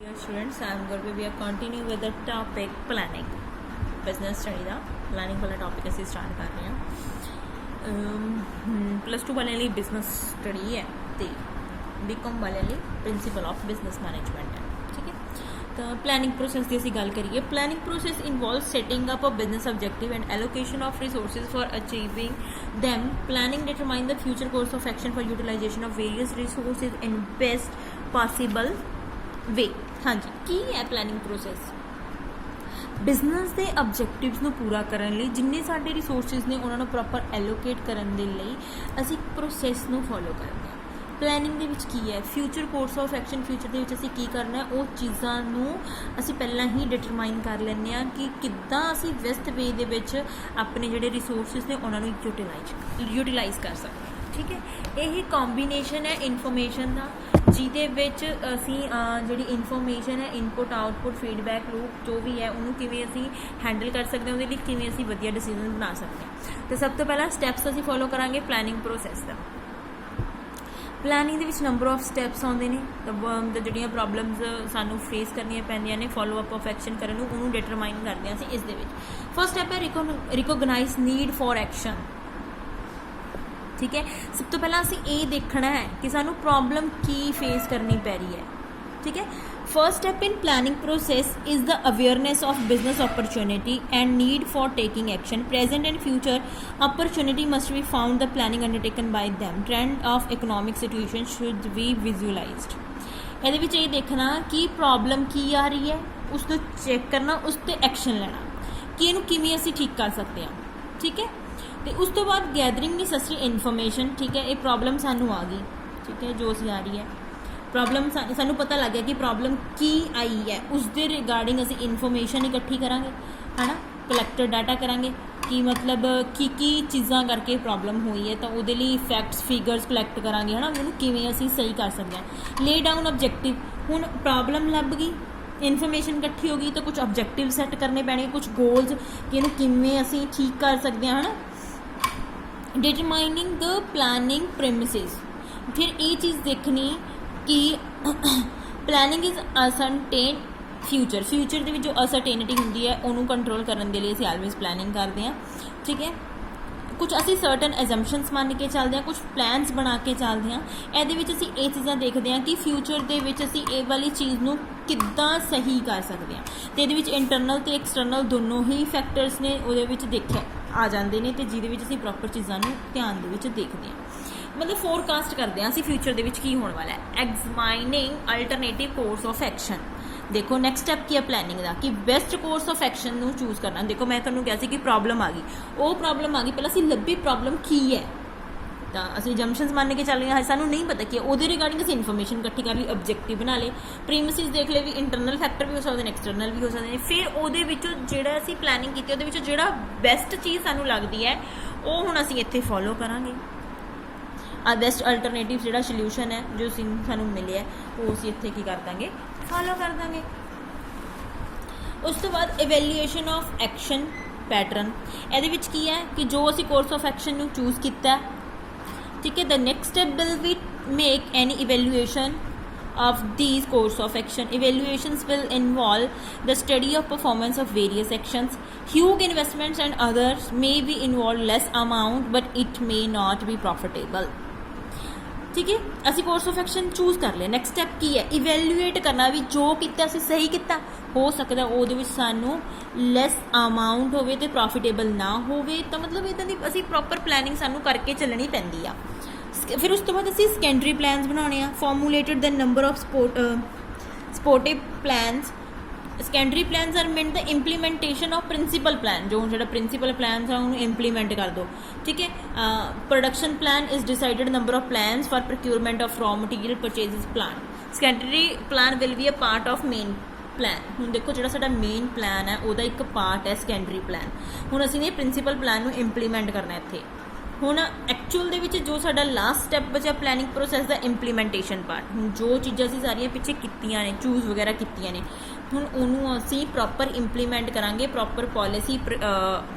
Dear students, I am going to be continue with the topic planning. Business study the planning वाला topic ਅਸੀਂ start ਕਰ ਰਹੇ ਹਾਂ। Plus 2 वाले ਲਈ business study है ਤੇ BCom वाले ਲਈ principle of business management है। ठीक है, तो planning process ਦੀ ਅਸੀਂ ਗੱਲ ਕਰੀਏ। Planning process involves setting up a business objective and allocation of resources for achieving them. Planning determines the future course of action for utilization of various resources in best possible way। हाँ जी, की है planning process? Business के ऑबजैक्टिव्स ਨੂੰ ਪੂਰਾ ਕਰਨ ਲਈ ਜਿੰਨੇ ਸਾਡੇ ਰਿਸੋਰਸਿਸ ਨੇ ਉਹਨਾਂ ਨੂੰ ਪ੍ਰੋਪਰ ਐਲੋਕੇਟ ਕਰਨ ਦੇ ਲਈ ਅਸੀਂ ਪ੍ਰੋਸੈਸ ਨੂੰ ਫੋਲੋ ਕਰਦੇ ਹਾਂ। ਪਲੈਨਿੰਗ ਦੇ ਵਿੱਚ ਕੀ ਹੈ? Future course of action, future ਦੇ ਵਿੱਚ ਅਸੀਂ ਕੀ ਕਰਨਾ ਹੈ ਉਹ ਚੀਜ਼ਾਂ ਨੂੰ ਅਸੀਂ ਪਹਿਲਾਂ ਹੀ ਡਿਟਰਮਾਈਨ ਕਰ ਲੈਂਦੇ ਹਾਂ ਕਿ ਕਿੱਦਾਂ ਅਸੀਂ ਬੈਸਟ ਵੇ ਦੇ ਵਿੱਚ ਆਪਣੇ ਜਿਹੜੇ ਰਿਸੋਰਸਿਸ ਨੇ ਉਹਨਾਂ ਨੂੰ ਯੂਟੀਲਾਈਜ਼ ਕਰ ਸਕਦੇ ਹਾਂ। ਠੀਕ ਹੈ, ਇਹ ਕੰਬੀਨੇਸ਼ਨ ਹੈ ਇਨਫੋਰਮੇਸ਼ਨ ਦਾ ਜਿਹਦੇ ਵਿੱਚ ਅਸੀਂ ਜਿਹੜੀ ਇਨਫੋਰਮੇਸ਼ਨ ਹੈ ਇਨਪੁਟ ਆਊਟਪੁੱਟ ਫੀਡਬੈਕ ਲੂਪ ਜੋ ਵੀ ਹੈ ਉਹਨੂੰ ਕਿਵੇਂ ਅਸੀਂ ਹੈਂਡਲ ਕਰ ਸਕਦੇ ਹਾਂ, ਉਹਦੇ ਲਈ ਕਿਵੇਂ ਅਸੀਂ ਵਧੀਆ ਡਿਸੀਜ਼ਨ ਬਣਾ ਸਕਦੇ ਹਾਂ। ਅਤੇ ਸਭ ਤੋਂ ਪਹਿਲਾਂ ਸਟੈਪਸ ਅਸੀਂ ਫੋਲੋ ਕਰਾਂਗੇ ਪਲੈਨਿੰਗ ਪ੍ਰੋਸੈਸ ਦਾ। ਪਲੈਨਿੰਗ ਦੇ ਵਿੱਚ ਨੰਬਰ ਆਫ ਸਟੈਪਸ ਆਉਂਦੇ ਨੇ ਤਾਂ ਜਿਹੜੀਆਂ ਪ੍ਰੋਬਲਮਸ ਸਾਨੂੰ ਫੇਸ ਕਰਨੀਆਂ ਪੈਂਦੀਆਂ ਨੇ ਫੋਲੋ ਅਪ ਆਫ ਐਕਸ਼ਨ ਕਰਨ ਨੂੰ ਉਹਨੂੰ ਡਿਟਰਮਾਈਨ ਕਰਦੇ ਹਾਂ ਅਸੀਂ ਇਸ ਦੇ ਵਿੱਚ। ਫਸਟ ਸਟੈਪ ਹੈ ਰਿਕੋਗਨਾਈਜ਼ ਨੀਡ ਫॉर ਐਕਸ਼ਨ। ठीक है, सब तो पहला असी ये देखना है कि सानू प्रॉब्लम की फेस करनी पै रही है। ठीक है, first step in planning process is the awareness of business opportunity and need for taking action. Present and future opportunity must be found the planning undertaken by them. Trend of economic situation should be visualised. ਇਹਦੇ ਵਿੱਚ ਇਹ ਦੇਖਣਾ ਕਿ problem ਕੀ ਆ ਰਹੀ ਹੈ, ਉਸ ਨੂੰ ਚੈੱਕ ਕਰਨਾ, ਉਸ 'ਤੇ ਐਕਸ਼ਨ ਲੈਣਾ ਕਿ ਇਹਨੂੰ ਕਿਵੇਂ ਅਸੀਂ ਠੀਕ ਕਰ ਸਕਦੇ ਹਾਂ। ਠੀਕ ਹੈ, ਤੇ ਉਸ ਤੋਂ ਬਾਅਦ ਗੈਦਰਿੰਗ ਨੈਸੈਸਰੀ ਇਨਫੋਰਮੇਸ਼ਨ। ਠੀਕ ਹੈ, ਇਹ ਪ੍ਰੋਬਲਮ ਸਾਨੂੰ ਆ ਗਈ। ਠੀਕ ਹੈ, ਜੋ ਅਸੀਂ ਆ ਰਹੀ ਹੈ ਪ੍ਰੋਬਲਮ ਸਾਨੂੰ ਪਤਾ ਲੱਗ ਗਿਆ ਕਿ ਪ੍ਰੋਬਲਮ ਕੀ ਆਈ ਹੈ, ਉਸ ਦੇ ਰਿਗਾਰਡਿੰਗ ਅਸੀਂ ਇਨਫੋਰਮੇਸ਼ਨ ਇਕੱਠੀ ਕਰਾਂਗੇ, ਹੈ ਨਾ, ਕਲੈਕਟਡ ਡਾਟਾ ਕਰਾਂਗੇ ਕਿ ਮਤਲਬ ਕੀ ਚੀਜ਼ਾਂ ਕਰਕੇ ਪ੍ਰੋਬਲਮ ਹੋਈ ਹੈ ਤਾਂ ਉਹਦੇ ਲਈ ਫੈਕਟਸ ਫਿਗਰਸ ਕਲੈਕਟ ਕਰਾਂਗੇ, ਹੈ ਨਾ, ਉਹਨੂੰ ਕਿਵੇਂ ਅਸੀਂ ਸਹੀ ਕਰ ਸਕਦੇ ਹਾਂ। ਲੇ ਡਾਊਨ ਆਬਜੈਕਟਿਵ। ਹੁਣ ਪ੍ਰੋਬਲਮ ਲੱਭ ਗਈ, ਇਨਫੋਰਮੇਸ਼ਨ ਇਕੱਠੀ ਹੋ ਗਈ ਤਾਂ ਕੁਝ ਆਬਜੈਕਟਿਵ ਸੈੱਟ ਕਰਨੇ ਪੈਣੇ, ਕੁਝ ਗੋਲਸ ਕਿ ਇਹਨੂੰ ਕਿਵੇਂ ਅਸੀਂ ਠੀਕ ਕਰ ਸਕਦੇ ਹਾਂ, ਹੈ ਨਾ। Determining the planning premises. फिर ये चीज़ देखनी कि प्लानिंग इज़ असरटेन फ्यूचर के जो असरटेनिटी होंगी है उन्होंने कंट्रोल करने के लिए असीं ऑलवेज प्लानिंग करते हैं। ठीक है, कुछ असी सर्टन एजम्पशनस मान के चलते हैं, कुछ प्लान्स बना के चलते हैं। ये असी ये चीज़ां देखते हैं कि फ्यूचर के असी ये वाली चीज़ को किद्दां सही कर सकते हैं। तो ये इंटरनल तो एक्सटर्नल दोनों ही फैक्टर्स ने वो देखे आ जाते हैं, तो जिहदे विच असीं प्रॉपर चीज़ों को ध्यान दे विच देखते हैं, मतलब फोरकास्ट करते हैं असीं फ्यूचर दे विच की होने वाला है। Examining alternative course of action. देखो नैक्सट स्टैप की है प्लैनिंग का कि बेस्ट कोर्स ऑफ एक्शन नूं चूज़ करना। देखो मैं तुहानूं कहा सी कि प्रॉब्लम आ गई, वो प्रॉब्लम आ गई, पहले असीं लभी प्रॉब्लम की है तो असीं जंक्शनस मान के चल रहे हैं, सानूं नहीं पता कि वो रिगार्डिंग असीं इन्फॉर्मेशन इकट्ठी कर ली, ऑब्जेक्टिव बना ले, प्रीमिसिस देख ले भी इंटरनल फैक्टर भी हो सकते हैं एक्सटर्नल भी हो सकते हैं। फिर वो जिहड़ा असीं प्लैनिंग की उहदे विचों जिहड़ा बेस्ट चीज़ सानूं लगदी है वो हुण असीं इत्थे फॉलो करांगे। बेस्ट अल्टरनेटिव जिहड़ा सल्यूशन है जो सानूं मिले है वो असीं इत्थे की कर देंगे, फॉलो कर देंगे। उस तो बाद इवैल्यूएशन ऑफ एक्शन पैटर्न। ये की है कि जो असी कोर्स ऑफ एक्शन नूं चूज़ किया। ठीक है, the next step will we make any evaluation of these course of action. Evaluations will involve the study of performance of various actions. Huge investments and others may be involved less amount but it may not be profitable. ठीक है, असी course of action choose कर लिया। Next step की है evaluate करना भी जो किया असी सही किया, हो सकता वो सानू लैस अमाउंट होवे ते प्रॉफिटेबल ना होवे, तो मतलब इदां दी असी प्रॉपर प्लैनिंग सानू करके चलनी पैंदी आ। फिर उस तो बाद असी सैकेंडरी प्लान्स बनाने आ। Formulated the number of supportive plans. Secondary plans are meant the implementation of principal plan. जो जो प्रिंसीपल प्लान्स है उन्होंने इंप्लीमेंट कर दो। ठीक है, production plan is decided number of plans for procurement of raw material purchases plan. Secondary plan will be a part of main plan. हुण देखो जो साडा मेन प्लान है वह एक पार्ट है सैकेंडरी प्लान। हुण असीं ने प्रिंसीपल प्लान नूं इंप्लीमेंट करना इत्थे। हुण एक्चुअल दे विच जो साडा लास्ट स्टैप बचा प्लैनिंग प्रोसैस दा इंप्लीमेंटेशन पार्ट। हुण जो चीज़ां असीं सारियां पिछे कीतियां ने चूज़ वगैरह कीतियां ने हुण उहनूं असीं प्रॉपर इंप्लीमेंट करांगे, प्रॉपर पॉलिसी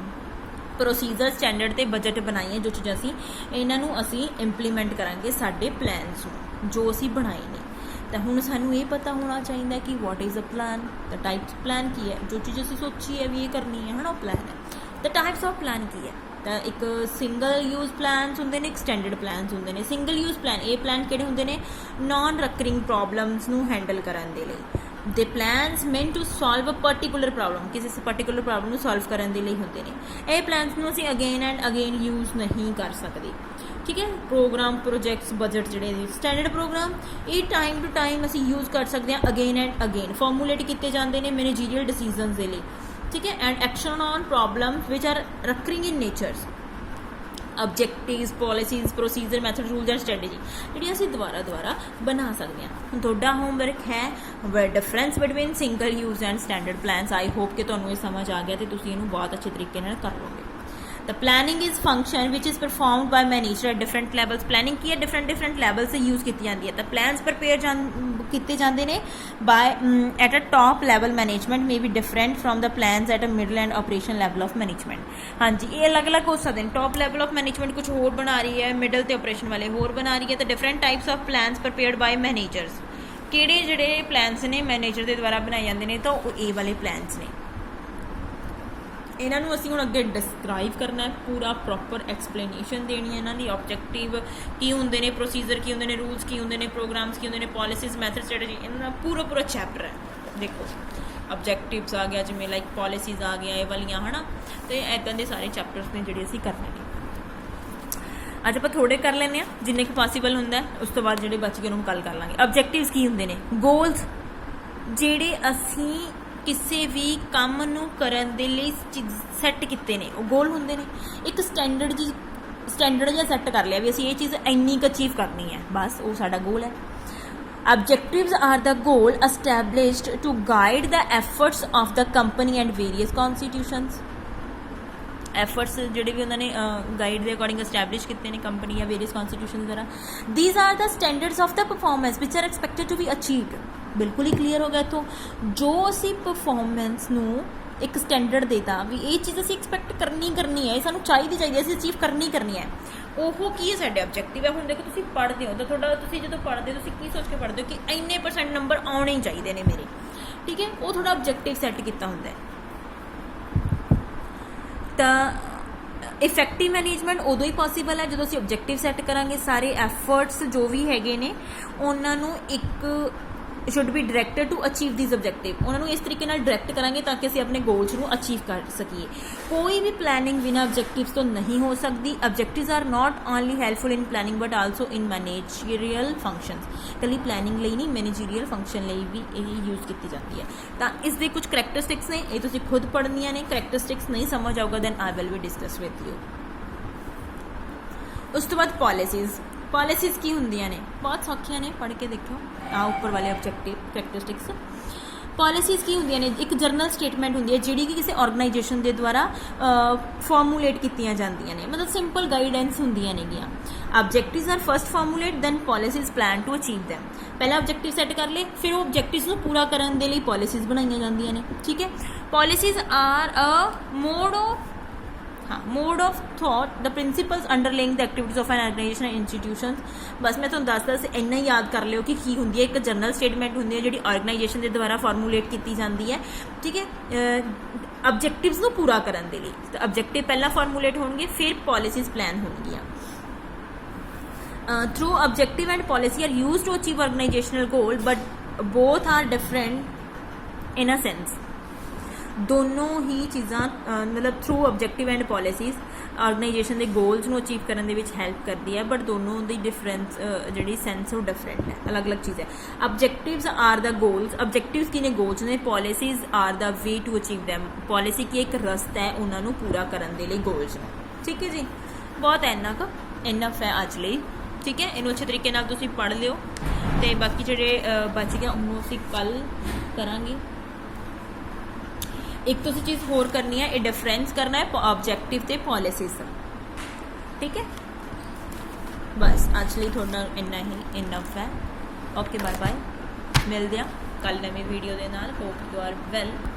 प्रोसीजर स्टैंडर्ड ते बजट बनाइए जो चीज़ां असीं इन्हां नूं असीं इंप्लीमेंट करांगे साडे प्लैनस जो असीं बनाए ने। तो हुण सानू ये पता होना चाहिए कि what is a plan, the types plan की है, जो चीज़ असीं सोची है भी ये करनी है ना, वो प्लान है। द टाइप्स ऑफ प्लान की है, तो एक सिंगल यूज प्लान्स होंदे ने, एक्सटेंडेड प्लान्स होंदे ने। सिंगल यूज प्लान ये प्लान किहड़े होंदे ने, नॉन रकरिंग प्रॉब्लम्स नू हैंडल करन दे लई। The plans meant to solve a particular problem, किसी पर्टिकुलर प्रॉब्लम नू सॉल्व करन दे लई होंदे ने। ये प्लान्स नू असीं अगेन एंड अगेन यूज नहीं कर सकते, ठीक है। प्रोग्राम, प्रोजैक्ट्स, बजट जिहड़े स्टैंडर्ड प्रोग्राम ये टाइम टू टाइम असीं यूज कर सकते हैं अगेन एंड अगेन, फॉर्मूलेट किए जाते हैं मैनेजरियल डिसीजनस के लिए, ठीक है। And action on problems which are recurring in natures, objectives, policies, procedure, method, rules and strategy जी असीं दोबारा बना सकते हैं। हुण तुहाडा होमवर्क है difference between single use and standard plans. I hope कि तुहानूं ये समझ आ गया तो तुसीं इहनूं बहुत अच्छे तरीके नाल कर लोगे। The planning is function which is performed by manager at different levels. Planning की है डिफरेंट लैवल से यूज़ की जाती है। तो प्लान्स प्रिपेयर किए जाते हैं by at a top level management may be different from the plans at a middle and operation level of management. हाँ जी, ये अलग अलग हो सकते हैं। टॉप लैवल ऑफ मैनेजमेंट कुछ होर बना रही है, मिडल तो ऑपरेशन वाले होर बना रही है। तो different types of plans prepared by managers, किहड़े जिहड़े प्लान्स ने मैनेजर के द्वारा बनाए जाते हैं, तो ये वाले प्लान्स ने। इन्हों असीं हुण अगे डिस्क्राइब करना है, पूरा प्रॉपर एक्सप्लेनेशन देनी है इन्हों की। ऑब्जेक्टिव की होंदे ने, प्रोसीजर की होंदे ने, रूल्स की होंदे ने, प्रोग्राम्स की होंदे ने, पॉलिसीज़, मैथड, स्ट्रैटेजी, इन्होंने पूरा चैप्टर है। देखो ऑब्जेक्टिव्स आ गया, जिमें लाइक पॉलिसीज़ आ गया, ये वालियां है ना, तो इदां दे सारे चैप्टर्स ने जिहड़े असीं करने ने। अज आपां थोड़े कर लैंदे आ जिन्ने कि पॉसीबल हुंदा है, उस तो बाद जिहड़े बच गए उन्होंने कल कर लांगे। ऑब्जेक्टिव्स की होंदे ने, गोल्स जिहड़े असीं किसी भी काम नूं करन दे लई सैट किते ने, वो गोल होंदे ने। एक स्टैंडर्ड जिहा सैट कर लिया भी असीं ये चीज़ इन्नी क अचीव करनी है, बस वो साडा गोल है। Objectives are the goal established to guide the efforts of the company and various constitutions. Efforts जिहड़े भी उन्होंने गाइड के अकॉर्डिंग एस्टैबलिश किए हैं कंपनी या वेरियस कॉन्स्टिट्यूशन द्वारा। These are the standards of the performance which are expected to be achieved. बिल्कुल ही क्लीयर हो गया इत्थों, जो असी परफॉर्मेंस नूं एक स्टैंडर्ड देता भी ये चीज़ असी एक्सपैक्ट करनी है, सानूं चाहिए असी अचीव करनी है, वो की है साडे ऑब्जेक्टिव है। हुण देखो तुसीं पढ़दे हो तो तुहाडा तुसीं जदों पढ़दे हो तुसीं की सोच के पढ़दे हो कि इन्ने % नंबर आने ही चाहिए ने मेरे, ठीक है। वो थोड़ा ऑब्जेक्टिव सैट किया हुंदा है। तो इफैक्टिव मैनेजमेंट उदों ही पॉसीबल है जो असीं ऑब्जेक्टिव सैट करांगे। सारे एफर्ट्स जो भी हैगे ने उन्हां नूं एक should be directed to achieve this objective, उन्होंने इस तरीके डायरैक्ट करांगे ताकि असीं अपने गोल्स को अचीव कर सकीए। कोई भी प्लैनिंग बिना ऑब्जेक्टिव्स तो नहीं हो सकती। Objectives are not only helpful in planning but also in managerial functions. कली प्लैनिंग लिए नहीं, मैनेजरियल फंक्शन लिए भी यही यूज़ की जाती है। तो इसके कुछ करैक्टरिस्टिक्स ने, ये तुसीं खुद पढ़नियां ने। करैक्टरिस्टिक्स नहीं समझ आऊगा then I will be discuss with you. उस तो बाद पॉलिसीज़ की होंदियां ने, बहुत सौखियां ने, पढ़ के देखो ऊपर वाले ऑब्जेक्टिव करैक्टरिस्टिक्स। पॉलिसीज़ की होंदियां ने, एक जर्नल स्टेटमेंट होंदी है जिहड़ी कि किसी ऑर्गेनाइजेशन के द्वारा फॉर्मूलेट कीतियां जांदियां ने, मतलब सिंपल गाइडेंस होंदियां नेगियां। Objectives are first formulate then policies plan to achieve them. पहला ऑब्जेक्टिव सैट कर ले, फिर वो ऑब्जेक्टिव्स को पूरा करने के लिए पॉलिसीज़ बनाई जांदियां ने, ठीक है। Policies are a mode of thought the principles underlying the activities of an organisation and institution. बस मैं तुहानूं दसदा इन्ना ही याद कर लियो कि होंदी है, एक जनरल स्टेटमेंट होंदी है जिहड़ी ऑर्गेनाइजेशन के द्वारा फॉर्मूलेट की जाती है, ठीक है, ऑब्जेक्टिव्स को पूरा करने के लिए। तो ऑब्जेक्टिव पहला फॉर्मूलेट होंगे, फिर पॉलिसीज़ प्लान होंगियां। Through objective and policy are use to achieve organizational goal but both are different in a sense. दोनों ही चीज़ां मतलब through objective and policies organization के गोल्स को अचीव करने के हेल्प करती है, बट दोनों की डिफरेंस जी सेंस वो डिफरेंट है, अलग अलग चीज़ है। Objectives are the goals, objectives की ने गोल्स ने, policies are the way to achieve them. Policy की एक रस्ता है उन्होंने पूरा करने के लिए गोल्स में, ठीक है जी। बहुत इनफ है अज लिए, ठीक है। इनू अच्छे तरीके नाल तुसीं पढ़ लियो, तो बाकी जिहड़े बच गया उन्होंने असीं कल करांगे। एक तो चीज़ होर करनी है, ये डिफरेंस करना है ऑब्जेक्टिव ते पॉलिसीज़, ठीक है। बस अज लिए थोड़ा इन्ना ही इनफ है। ओके बाय बाय, मिलते हैं कल नवी वीडियो के नाल। Hope you are well.